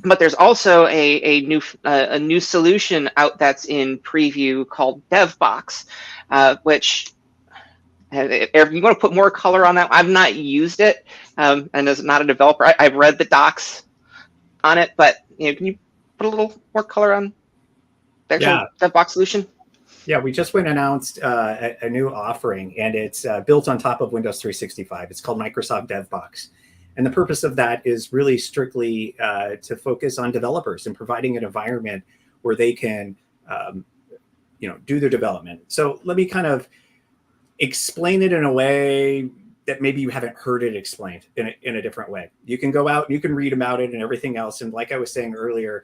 But there's also a new solution out that's in preview called Devbox, which if you want to put more color on that, I've not used it, and as not a developer, I've read the docs on it, but can you put a little more color on the actual Devbox solution? Yeah, we just went and announced a new offering, and it's built on top of Windows 365. It's called Microsoft Devbox. And the purpose of that is really strictly to focus on developers and providing an environment where they can do their development. So let me kind of explain it in a way that maybe you haven't heard it explained in a different way. You can go out and you can read about it and everything else. And like I was saying earlier,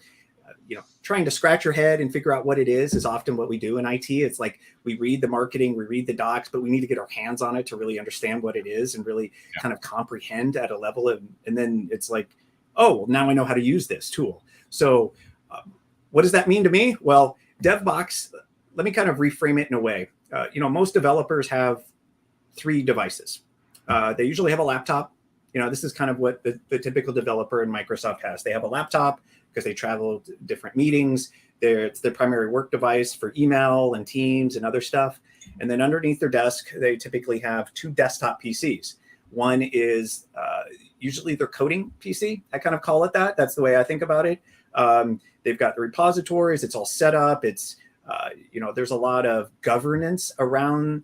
trying to scratch your head and figure out what it is often what we do in IT. It's like we read the marketing, we read the docs, but we need to get our hands on it to really understand what it is and really kind of comprehend at a level. And then it's like, oh, well, now I know how to use this tool. So what does that mean to me? Well, Devbox, let me kind of reframe it in a way. Most developers have 3 devices. They usually have a laptop. This is kind of what the typical developer in Microsoft has. They have a laptop because they travel to different meetings. It's their primary work device for email and Teams and other stuff. And then underneath their desk, they typically have 2 desktop PCs. One is usually their coding PC. I kind of call it that. That's the way I think about it. They've got the repositories. It's all set up. It's, there's a lot of governance around,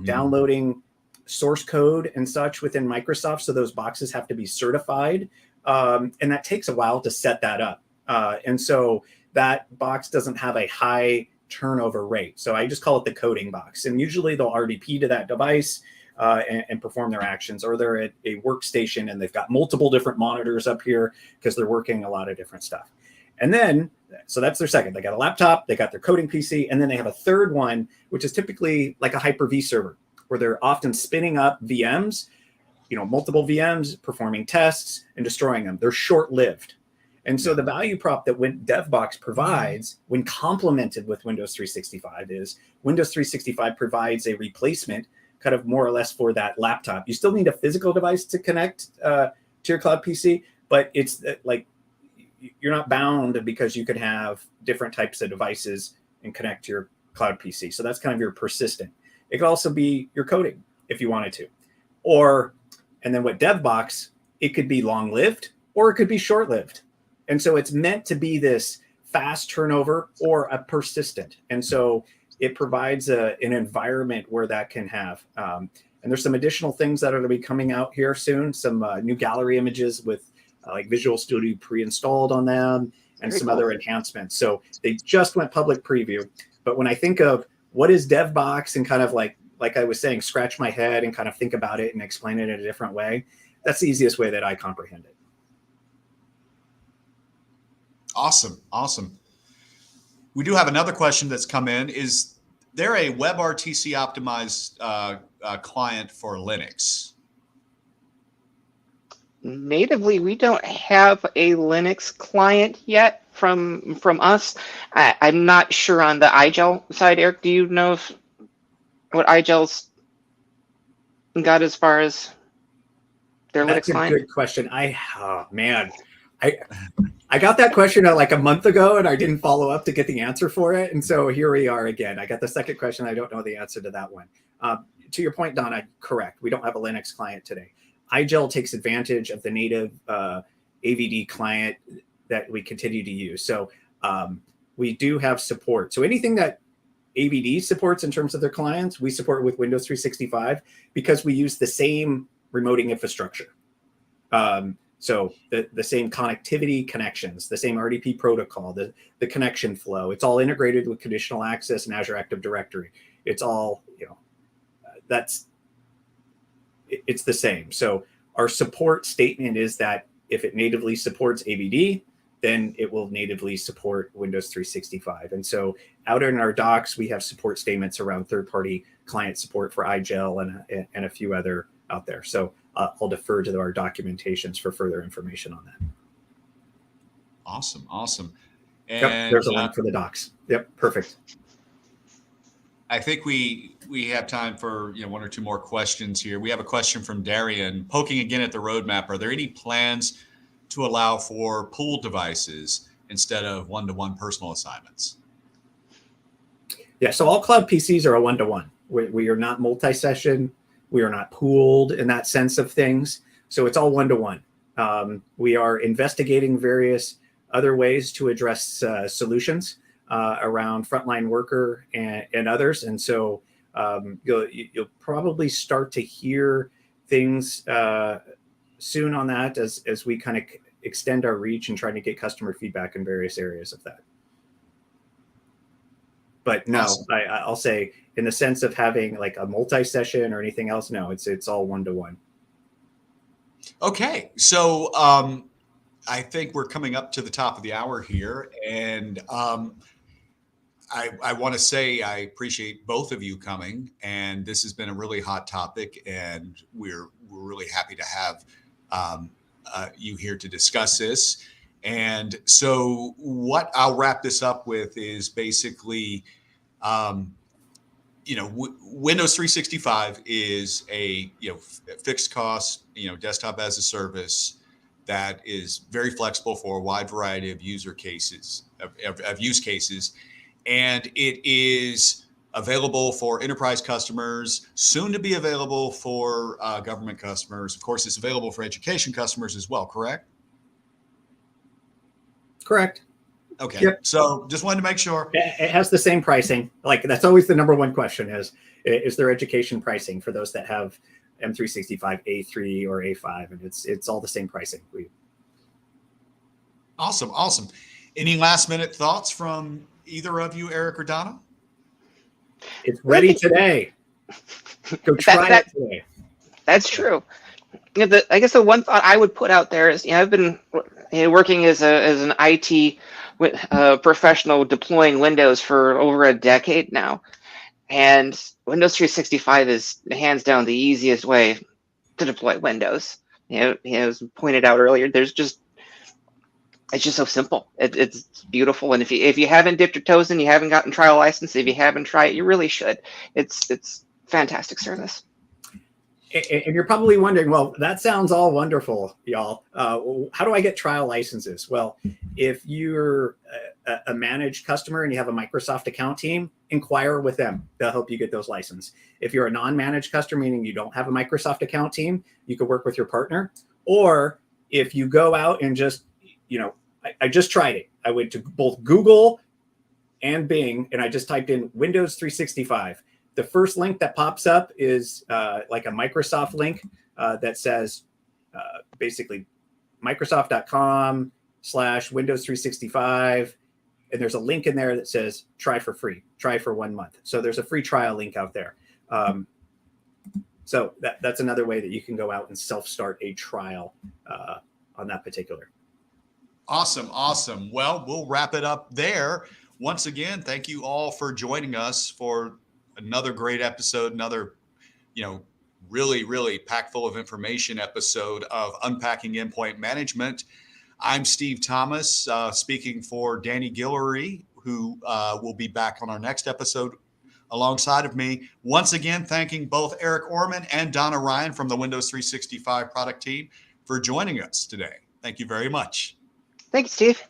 downloading source code and such within Microsoft. So those boxes have to be certified. And that takes a while to set that up. And so that box doesn't have a high turnover rate. So I just call it the coding box. And usually they'll RDP to that device and perform their actions, or they're at a workstation and they've got multiple different monitors up here because they're working a lot of different stuff. And then, so that's their second. They got a laptop, they got their coding PC, and then they have a third one, which is typically like a Hyper-V server, where they're often spinning up VMs, multiple VMs, performing tests and destroying them. They're short-lived. And so the value prop that Devbox provides when complemented with Windows 365 is Windows 365 provides a replacement kind of more or less for that laptop. You still need a physical device to connect to your cloud PC, but it's like you're not bound because you could have different types of devices and connect to your cloud PC. So that's kind of your persistent. It could also be your coding if you wanted to. And then with Devbox, it could be long-lived or it could be short-lived. And so it's meant to be this fast turnover or a persistent. And so it provides an environment where that can have. And there's some additional things that are going to be coming out here soon. Some new gallery images with like Visual Studio pre-installed on them and some other enhancements. So they just went public preview. But when I think of what is Devbox and kind of like I was saying, scratch my head and kind of think about it and explain it in a different way, that's the easiest way that I comprehend it. Awesome. We do have another question that's come in. Is there a Webrtc optimized client for Linux? Natively, we don't have a Linux client yet from us. I'm not sure on the iGel side. Eric, do you know what iGel's got as far as their Linux client? That's a good question. I got that question like a month ago and I didn't follow up to get the answer for it. And so here we are again. I got the second question. I don't know the answer to that one. To your point, Donna, correct. We don't have a Linux client today. iGel takes advantage of the native AVD client that we continue to use. So we do have support. So anything that AVD supports in terms of their clients, we support with Windows 365 because we use the same remoting infrastructure. So the same connectivity connections, the same RDP protocol, the connection flow, it's all integrated with conditional access and Azure Active Directory. It's all, it's the same. So our support statement is that if it natively supports AVD, then it will natively support Windows 365. And so out in our docs, we have support statements around third-party client support for iGel and a few other out there. So I'll defer to our documentations for further information on that. Awesome. And yep, there's a link for the docs. Yep, perfect. I think we have time for one or two more questions here. We have a question from Darian, poking again at the roadmap. Are there any plans to allow for pooled devices instead of one-to-one personal assignments? Yeah, so all cloud PCs are a one-to-one. We are not multi-session. We are not pooled in that sense of things. So it's all one-to-one. We are investigating various other ways to address solutions around frontline worker and others. And so you'll probably start to hear things soon on that as we kind of extend our reach and trying to get customer feedback in various areas of that. But no, awesome. I'll say in the sense of having like a multi-session or anything else, no, it's all one-to-one. Okay, so I think we're coming up to the top of the hour here, and I want to say I appreciate both of you coming, and this has been a really hot topic, and we're really happy to have you here to discuss this. And so what I'll wrap this up with is basically, Windows 365 is a fixed cost, desktop as a service that is very flexible for a wide variety of use cases, and it is available for enterprise customers, soon to be available for government customers. Of course, it's available for education customers as well, correct? Correct. Okay. Yep. So just wanted to make sure. It has the same pricing. Like that's always the number one question is there education pricing for those that have M365 A3 or A5, and it's all the same pricing. Awesome. Any last minute thoughts from either of you, Eric or Donna? It's ready today. Go try it today. That's true. I guess the one thought I would put out there is, I've been working as an IT professional deploying Windows for over a decade now, and Windows 365 is hands down the easiest way to deploy Windows. As pointed out earlier, it's just so simple. It's beautiful, and if you haven't dipped your toes in, you haven't gotten trial license. If you haven't tried it, you really should. It's fantastic service. And you're probably wondering, well, that sounds all wonderful, y'all. How do I get trial licenses? Well, if you're a managed customer and you have a Microsoft account team, inquire with them. They'll help you get those licenses. If you're a non-managed customer, meaning you don't have a Microsoft account team, you could work with your partner. Or if you go out and just, I just tried it. I went to both Google and Bing, and I just typed in Windows 365. The first link that pops up is like a Microsoft link that says basically Microsoft.com/Windows 365. And there's a link in there that says try for free, try for 1 month. So there's a free trial link out there. So that's another way that you can go out and self-start a trial on that particular. Awesome. Well, we'll wrap it up there. Once again, thank you all for joining us for another great episode, another, really, really packed full of information episode of Unpacking Endpoint Management. I'm Steve Thomas, speaking for Danny Guillory, who will be back on our next episode alongside of me. Once again, thanking both Eric Orman and Donna Ryan from the Windows 365 product team for joining us today. Thank you very much. Thank you, Steve.